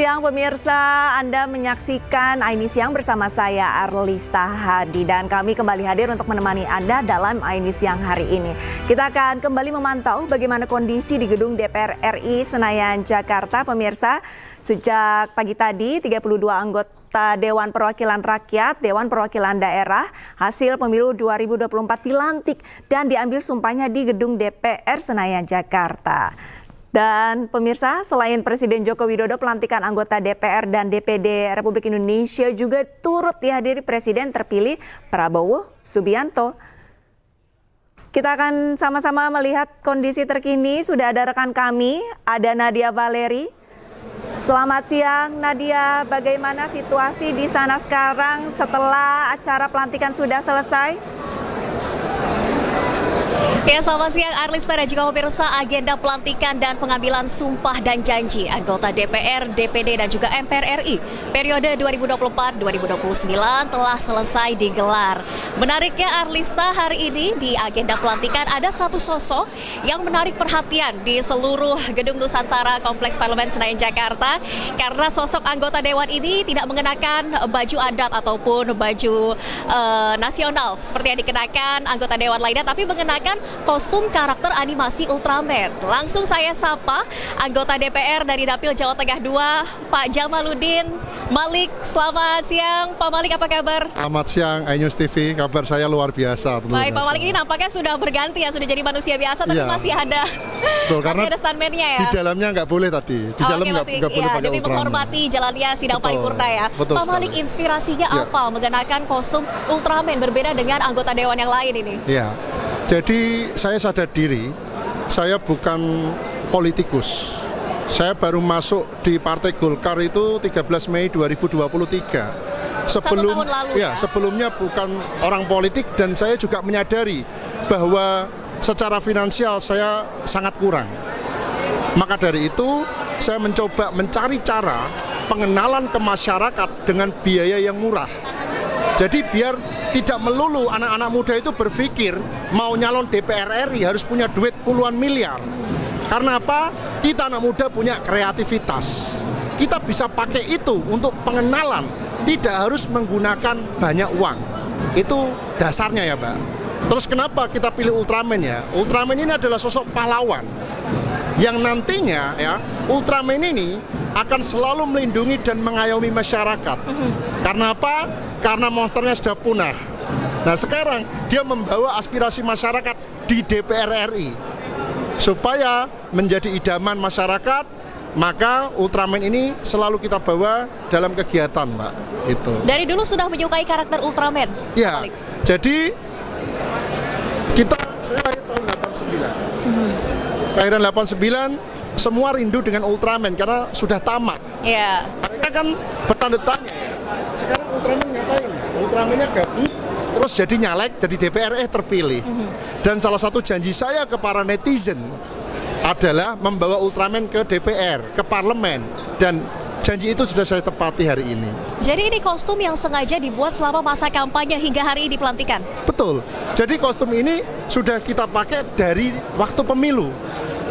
siang pemirsa, Anda menyaksikan Aini Siang bersama saya Arlista Hadi dan kami kembali hadir untuk menemani Anda dalam Aini Siang hari ini. Kita akan kembali memantau bagaimana kondisi di gedung DPR RI Senayan Jakarta pemirsa. Sejak pagi tadi 32 anggota Dewan Perwakilan Rakyat, Dewan Perwakilan Daerah, hasil pemilu 2024 dilantik dan diambil sumpahnya di gedung DPR Senayan Jakarta. Dan pemirsa, selain Presiden Joko Widodo, pelantikan anggota DPR dan DPD Republik Indonesia juga turut dihadiri Presiden terpilih Prabowo Subianto. Kita akan sama-sama melihat kondisi terkini. Sudah ada rekan kami, ada Nadia Valeri. Selamat siang Nadia, bagaimana situasi di sana sekarang setelah acara pelantikan sudah selesai? Ya, selamat siang Arlista dan juga pemirsa. Agenda pelantikan dan pengambilan sumpah dan janji anggota DPR, DPD dan juga MPR RI periode 2024-2029 telah selesai digelar. Menariknya Arlista, hari ini di agenda pelantikan ada satu sosok yang menarik perhatian di seluruh gedung Nusantara Kompleks Parlemen Senayan Jakarta karena sosok anggota dewan ini tidak mengenakan baju adat ataupun baju nasional seperti yang dikenakan anggota dewan lainnya, tapi mengenakan kostum karakter animasi Ultraman. Langsung saya sapa anggota DPR dari Dapil Jawa Tengah 2, Pak Jamaluddin Malik. Selamat siang, Pak Malik, apa kabar? Selamat siang, iNews TV. Kabar saya luar biasa. Baik, Pak Malik, ini nampaknya sudah berganti ya, sudah jadi manusia biasa, tapi masih ada, betul, karena masih ada stuntman-nya ya? Di dalamnya nggak boleh tadi. Di dalam nggak boleh pakai demi Ultraman. menghormati jalannya sidang paripurna ya. Betul Pak Malik, sekali. inspirasinya apa mengenakan kostum Ultraman berbeda dengan anggota dewan yang lain ini? Ya, jadi saya sadar diri, saya bukan politikus. Saya baru masuk di Partai Golkar itu 13 Mei 2023. Satu tahun lalu ya? Sebelumnya bukan orang politik dan saya juga menyadari bahwa secara finansial saya sangat kurang. Maka dari itu saya mencoba mencari cara pengenalan ke masyarakat dengan biaya yang murah. Jadi biar tidak melulu anak-anak muda itu berpikir mau nyalon DPR RI harus punya duit puluhan miliar. Karena apa? Kita anak muda punya kreativitas. Kita bisa pakai itu untuk pengenalan, tidak harus menggunakan banyak uang. Itu dasarnya ya, Mbak. Terus kenapa kita pilih Ultraman ya? Ultraman ini adalah sosok pahlawan yang nantinya ya, Ultraman ini akan selalu melindungi dan mengayomi masyarakat. Karena apa? Karena monsternya sudah punah. Nah, sekarang dia membawa aspirasi masyarakat di DPR RI supaya menjadi idaman masyarakat. Maka Ultraman ini selalu kita bawa dalam kegiatan, Mbak. Itu. Dari dulu sudah menyukai karakter Ultraman? Ya, jadi saya lahir tahun 89. Kelahiran 89, semua rindu dengan Ultraman karena sudah tamat. Iya. Mereka kan bertanda tanya, sekarang Ultraman ngapain? Ultramannya gabut, terus jadi nyalek, jadi DPR terpilih. Dan salah satu janji saya ke para netizen adalah membawa Ultraman ke DPR, ke parlemen, dan janji itu sudah saya tepati hari ini. Jadi ini kostum yang sengaja dibuat selama masa kampanye hingga hari ini pelantikan? Betul, jadi kostum ini sudah kita pakai dari waktu pemilu,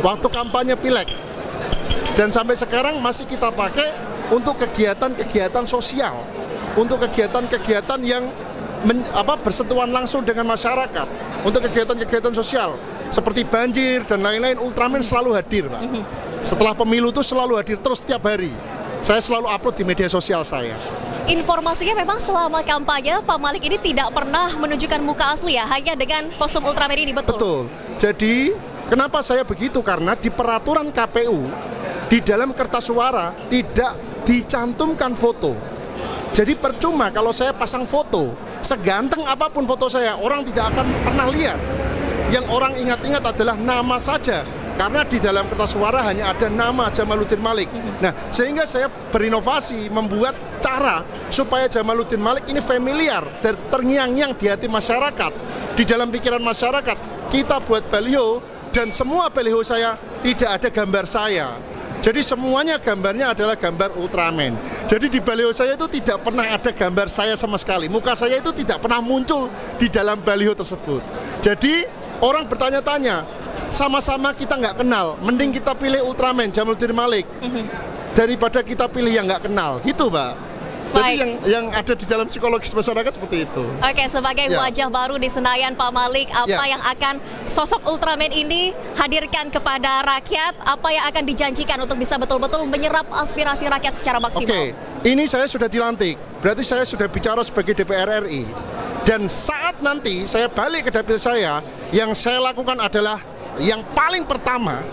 waktu kampanye Pileg. Dan sampai sekarang masih kita pakai untuk kegiatan-kegiatan sosial, untuk kegiatan-kegiatan yang bersentuhan langsung dengan masyarakat, untuk kegiatan-kegiatan sosial seperti banjir dan lain-lain. Ultraman selalu hadir, Pak. Setelah pemilu itu selalu hadir terus setiap hari. Saya selalu upload di media sosial saya. Informasinya memang selama kampanye Pak Malik ini tidak pernah menunjukkan muka asli ya, hanya dengan kostum Ultraman ini, betul? Betul. Jadi kenapa saya begitu? Karena di peraturan KPU di dalam kertas suara tidak dicantumkan foto. Jadi percuma kalau saya pasang foto, seganteng apapun foto saya, orang tidak akan pernah lihat. Yang orang ingat-ingat adalah nama saja, karena di dalam kertas suara hanya ada nama Jamaluddin Malik. Nah, sehingga saya berinovasi membuat cara supaya Jamaluddin Malik ini familiar, terngiang-ngiang di hati masyarakat, di dalam pikiran masyarakat. Kita buat baliho dan semua baliho saya tidak ada gambar saya. Jadi semuanya gambarnya adalah gambar Ultraman. Jadi di baliho saya itu tidak pernah ada gambar saya sama sekali. Muka saya itu tidak pernah muncul di dalam baliho tersebut. Jadi orang bertanya-tanya, sama-sama kita nggak kenal, mending kita pilih Ultraman, Jamaluddin Malik. daripada kita pilih yang nggak kenal, gitu Mbak. Jadi Baik. yang ada di dalam psikologis masyarakat seperti itu. Oke, sebagai Ya. wajah baru di Senayan, Pak Malik, apa Ya. yang akan sosok Ultraman ini hadirkan kepada rakyat? Apa yang akan dijanjikan untuk bisa betul-betul menyerap aspirasi rakyat secara maksimal? Oke, ini saya sudah dilantik, berarti saya sudah bicara sebagai DPR RI. Dan saat nanti saya balik ke dapil saya, yang saya lakukan adalah yang paling pertama,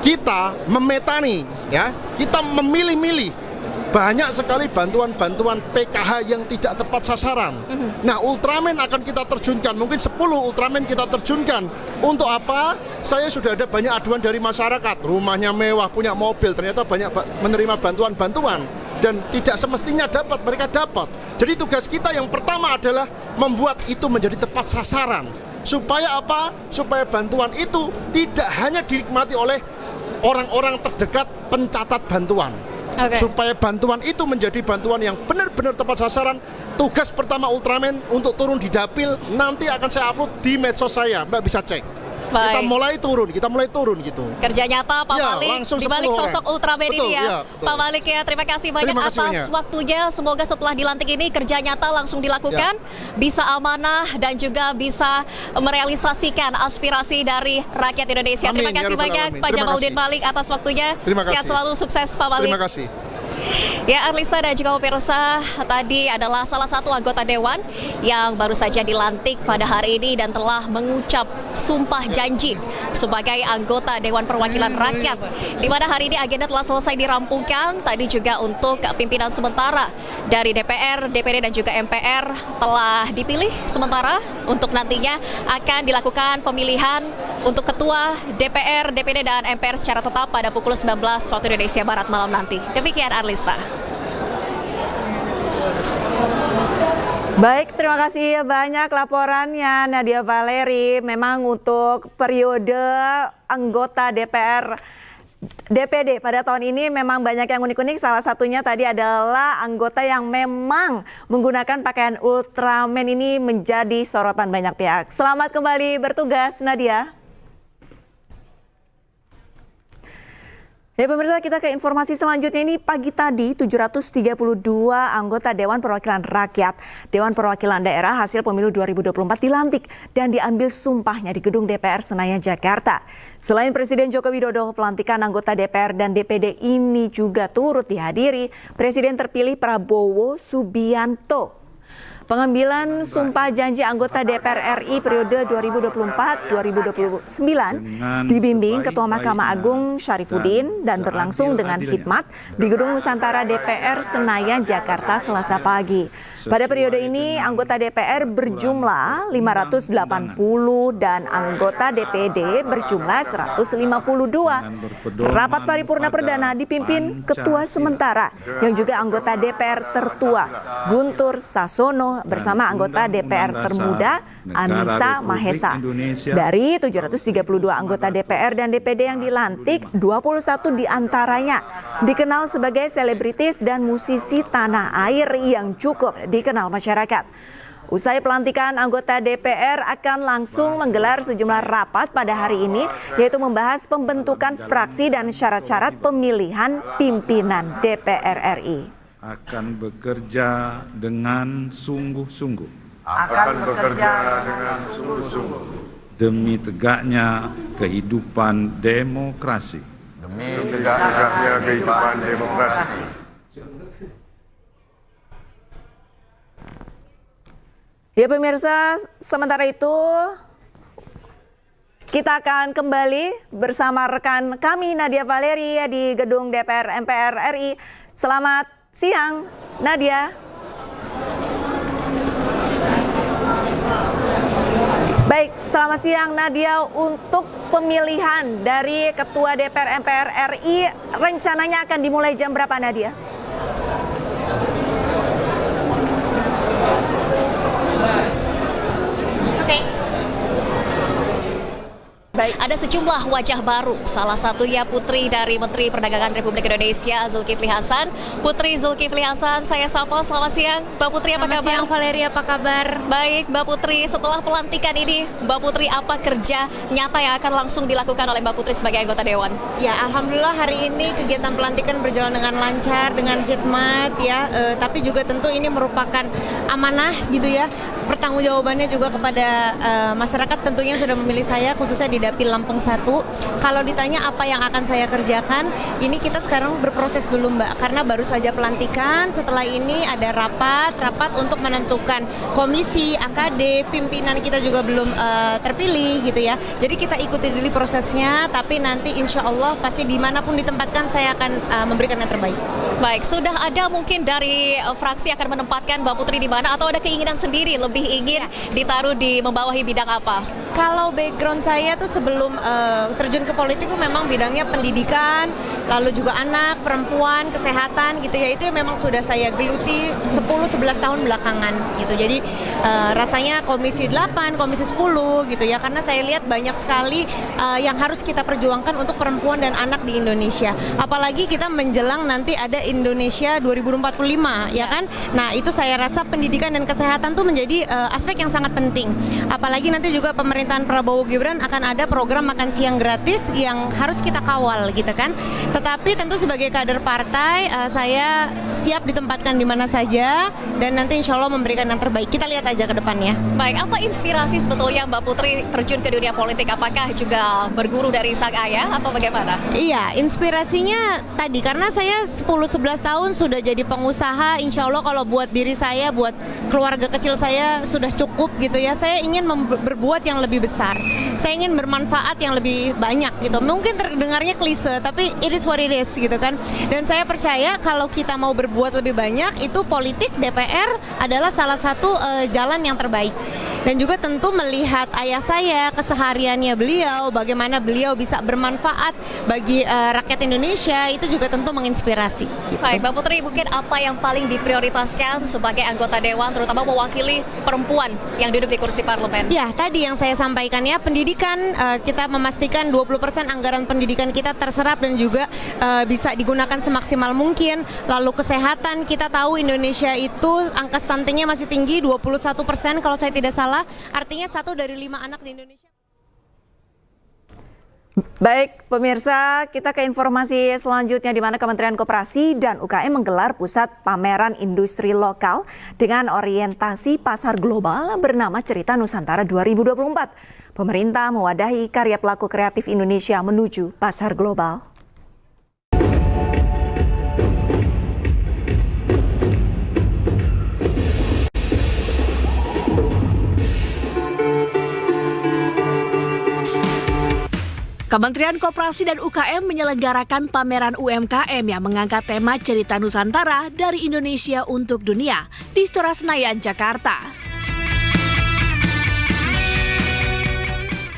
kita memetani, ya, kita memilih-milih. Banyak sekali bantuan-bantuan PKH yang tidak tepat sasaran. Nah, Ultraman akan kita terjunkan, mungkin 10 Ultraman kita terjunkan. Untuk apa? Saya sudah ada banyak aduan dari masyarakat, rumahnya mewah, punya mobil, ternyata banyak menerima bantuan-bantuan. Dan tidak semestinya dapat, mereka dapat. Jadi tugas kita yang pertama adalah membuat itu menjadi tepat sasaran. Supaya apa? Supaya bantuan itu tidak hanya dinikmati oleh orang-orang terdekat pencatat bantuan. Oke. Supaya bantuan itu menjadi bantuan yang benar-benar tepat sasaran. Tugas pertama Ultraman untuk turun di dapil, nanti akan saya upload di medsos saya, Mbak bisa cek. Kita mulai turun gitu. Kerja nyata Pak Ya, Malik langsung di balik 10 sosok orang. Ultraman Betul, ini ya. ya, betul. Pak Malik ya, terima kasih banyak Terima kasih atas banyak. waktunya. Semoga setelah dilantik ini kerja nyata langsung dilakukan, bisa amanah dan juga bisa merealisasikan aspirasi dari rakyat Indonesia. Amin, Terima ya kasih Rabbal banyak Alamin. Pak Terima Jamaluddin kasih. Malik atas waktunya. Terima kasih. Sehat selalu, sukses Pak Malik. Terima kasih. Ya, Arlista dan juga pemirsa, tadi adalah salah satu anggota Dewan yang baru saja dilantik pada hari ini dan telah mengucap sumpah janji sebagai anggota Dewan Perwakilan Rakyat. Di mana hari ini agenda telah selesai dirampungkan, tadi juga untuk pimpinan sementara dari DPR, DPD dan juga MPR telah dipilih sementara untuk nantinya akan dilakukan pemilihan untuk ketua DPR, DPD dan MPR secara tetap pada pukul 19 waktu Indonesia Barat malam nanti. Demikian Arlista. Baik, terima kasih banyak laporannya Nadia Valeri. Memang untuk periode anggota DPR DPD pada tahun ini memang banyak yang unik-unik. Salah satunya tadi adalah anggota yang memang menggunakan pakaian Ultraman ini menjadi sorotan banyak pihak. Selamat kembali bertugas, Nadia. Ya pemirsa, kita ke informasi selanjutnya. Ini pagi tadi 732 anggota Dewan Perwakilan Rakyat, Dewan Perwakilan Daerah hasil pemilu 2024 dilantik dan diambil sumpahnya di gedung DPR Senayan, Jakarta. Selain Presiden Joko Widodo, pelantikan anggota DPR dan DPD ini juga turut dihadiri Presiden terpilih Prabowo Subianto. Pengambilan sumpah janji anggota DPR RI periode 2024-2029 dibimbing Ketua Mahkamah Agung Syarifuddin dan berlangsung dengan khidmat di Gedung Nusantara DPR Senayan, Jakarta Selasa pagi. Pada periode ini anggota DPR berjumlah 580 dan anggota DPD berjumlah 152. Rapat paripurna perdana dipimpin Ketua sementara yang juga anggota DPR tertua Guntur Sasono bersama anggota DPR termuda Anissa Mahesa. Dari 732 anggota DPR dan DPD yang dilantik, 21 diantaranya dikenal sebagai selebritis dan musisi tanah air yang cukup dikenal masyarakat. Usai pelantikan, anggota DPR akan langsung menggelar sejumlah rapat pada hari ini, yaitu membahas pembentukan fraksi dan syarat-syarat pemilihan pimpinan DPR RI. Akan bekerja dengan sungguh-sungguh demi tegaknya kehidupan demokrasi. Ya pemirsa, sementara itu kita akan kembali bersama rekan kami Nadia Valeri di gedung DPR MPR RI. Selamat siang, Nadia. Baik, selamat siang Nadia. Untuk pemilihan dari Ketua DPR MPR RI rencananya akan dimulai jam berapa, Nadia? Oke. Baik. ada sejumlah wajah baru. Salah satunya putri dari Menteri Perdagangan Republik Indonesia, Zulkifli Hasan. Putri Zulkifli Hasan, saya sapa. Selamat siang, Mbak Putri, apa kabar? Selamat siang, Valeria, apa kabar? Baik, Mbak Putri. Setelah pelantikan ini, Mbak Putri, apa kerja nyata yang akan langsung dilakukan oleh Mbak Putri sebagai anggota Dewan? Ya, alhamdulillah hari ini kegiatan pelantikan berjalan dengan lancar, dengan hikmat ya. Tapi juga tentu ini merupakan amanah gitu ya. Pertanggungjawabannya juga kepada masyarakat tentunya sudah memilih saya, khususnya di Dapil Lampung 1. Kalau ditanya apa yang akan saya kerjakan, ini kita sekarang berproses dulu Mbak, karena baru saja pelantikan. Setelah ini ada rapat untuk menentukan komisi, AKD, pimpinan kita juga belum terpilih gitu ya. Jadi kita ikuti dulu prosesnya, tapi nanti insya Allah pasti dimanapun ditempatkan saya akan memberikan yang terbaik. Baik, sudah ada mungkin dari fraksi akan menempatkan Mbak Putri di mana, atau ada keinginan sendiri lebih ingin ditaruh di membawahi bidang apa? Kalau background saya tuh sebelum terjun ke politik tuh memang bidangnya pendidikan, lalu juga anak, perempuan, kesehatan gitu ya. Itu yang memang sudah saya geluti 10-11 tahun belakangan gitu. Jadi rasanya komisi 8, komisi 10 gitu ya. Karena saya lihat banyak sekali yang harus kita perjuangkan untuk perempuan dan anak di Indonesia. Apalagi kita menjelang nanti ada Indonesia 2045 ya kan. Nah, itu saya rasa pendidikan dan kesehatan tuh menjadi aspek yang sangat penting. Apalagi nanti juga pemerintahan Prabowo Gibran akan ada program makan siang gratis yang harus kita kawal gitu kan. Tetapi tentu sebagai kader partai saya siap ditempatkan di mana saja dan nanti insya Allah memberikan yang terbaik. Kita lihat aja ke depannya. Baik, apa inspirasi sebetulnya Mbak Putri terjun ke dunia politik? Apakah juga berguru dari sang ayah atau bagaimana? Iya, inspirasinya tadi karena saya 10-11 tahun sudah jadi pengusaha. Insya Allah kalau buat diri saya, buat keluarga kecil saya sudah cukup gitu ya. Saya ingin berbuat yang lebih besar. Saya ingin bermanfaat yang lebih banyak gitu. Mungkin terdengarnya klise, tapi it is what it is gitu kan. Dan saya percaya kalau kita mau berbuat lebih banyak, itu politik DPR adalah salah satu jalan yang terbaik. Dan juga tentu melihat ayah saya, kesehariannya beliau, bagaimana beliau bisa bermanfaat bagi rakyat Indonesia, itu juga tentu menginspirasi. Gitu. Baik, Mbak Putri, mungkin apa yang paling diprioritaskan sebagai anggota Dewan, terutama mewakili perempuan yang duduk di kursi parlemen? Ya, tadi yang saya sampaikan ya, pendidikan kita memastikan 20% anggaran pendidikan kita terserap dan juga bisa digunakan semaksimal mungkin. Lalu kesehatan, kita tahu Indonesia itu angka stuntingnya masih tinggi, 21% kalau saya tidak salah. Artinya 1 dari 5 anak di Indonesia. Baik, pemirsa, kita ke informasi selanjutnya di mana Kementerian Koperasi dan UKM menggelar pusat pameran industri lokal dengan orientasi pasar global bernama Cerita Nusantara 2024. Pemerintah mewadahi karya pelaku kreatif Indonesia menuju pasar global. Kementerian Koperasi dan UKM menyelenggarakan pameran UMKM yang mengangkat tema Cerita Nusantara dari Indonesia untuk Dunia di Istora Senayan, Jakarta.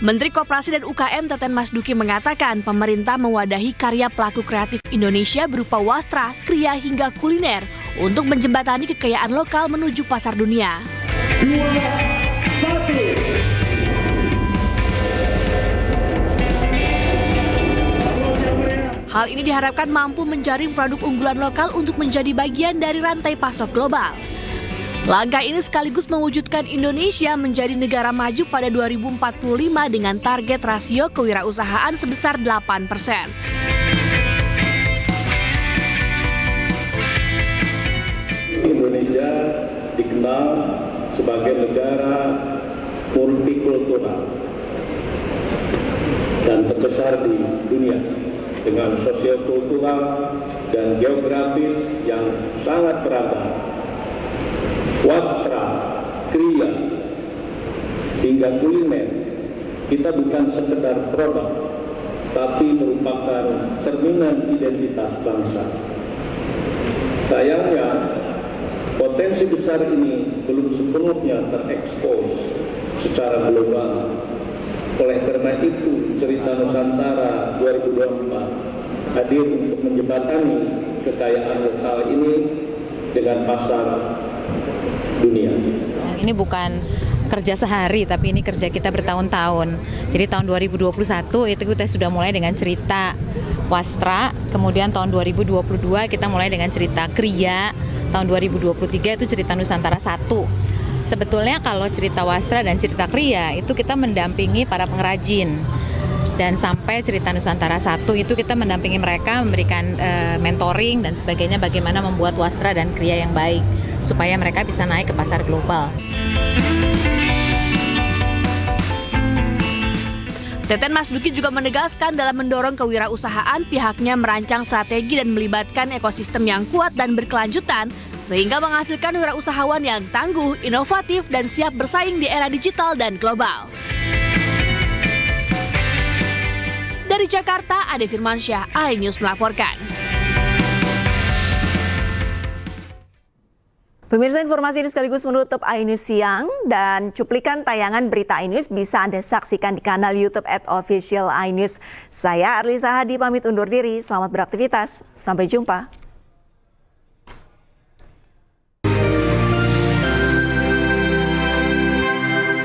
Menteri Koperasi dan UKM Teten Mas Duki mengatakan pemerintah mewadahi karya pelaku kreatif Indonesia berupa wastra, kria hingga kuliner untuk menjembatani kekayaan lokal menuju pasar dunia. 2, 1. Hal ini diharapkan mampu menjaring produk unggulan lokal untuk menjadi bagian dari rantai pasok global. Langkah ini sekaligus mewujudkan Indonesia menjadi negara maju pada 2045 dengan target rasio kewirausahaan sebesar 8%. Indonesia dikenal sebagai negara multikultural dan terbesar di dunia, dengan sosiokultural dan geografis yang sangat beragam. Wastra, kria, hingga kuliner, kita bukan sekedar produk, tapi merupakan cerminan identitas bangsa. Sayangnya, potensi besar ini belum sepenuhnya terekspos secara global. Oleh karena itu, Cerita Nusantara 2024 hadir untuk menjembatani kekayaan lokal ini dengan pasar dunia. Ini bukan kerja sehari, tapi ini kerja kita bertahun-tahun. Jadi tahun 2021 itu kita sudah mulai dengan cerita Wastra, kemudian tahun 2022 kita mulai dengan cerita Kriya, tahun 2023 itu cerita Nusantara 1. Sebetulnya kalau cerita Wastra dan cerita Kriya itu kita mendampingi para pengrajin. Dan sampai cerita Nusantara 1 itu kita mendampingi mereka, memberikan mentoring dan sebagainya, bagaimana membuat wastra dan kriya yang baik supaya mereka bisa naik ke pasar global. Teten Mas Duki juga menegaskan dalam mendorong kewirausahaan, pihaknya merancang strategi dan melibatkan ekosistem yang kuat dan berkelanjutan sehingga menghasilkan wirausahawan yang tangguh, inovatif, dan siap bersaing di era digital dan global. Dari Jakarta, Ade Firmansyah, iNews melaporkan. Pemirsa, informasi ini sekaligus menutup iNews Siang, dan cuplikan tayangan berita iNews bisa Anda saksikan di kanal YouTube @official iNews. Saya Arlisa Hadi pamit undur diri, selamat beraktivitas, sampai jumpa.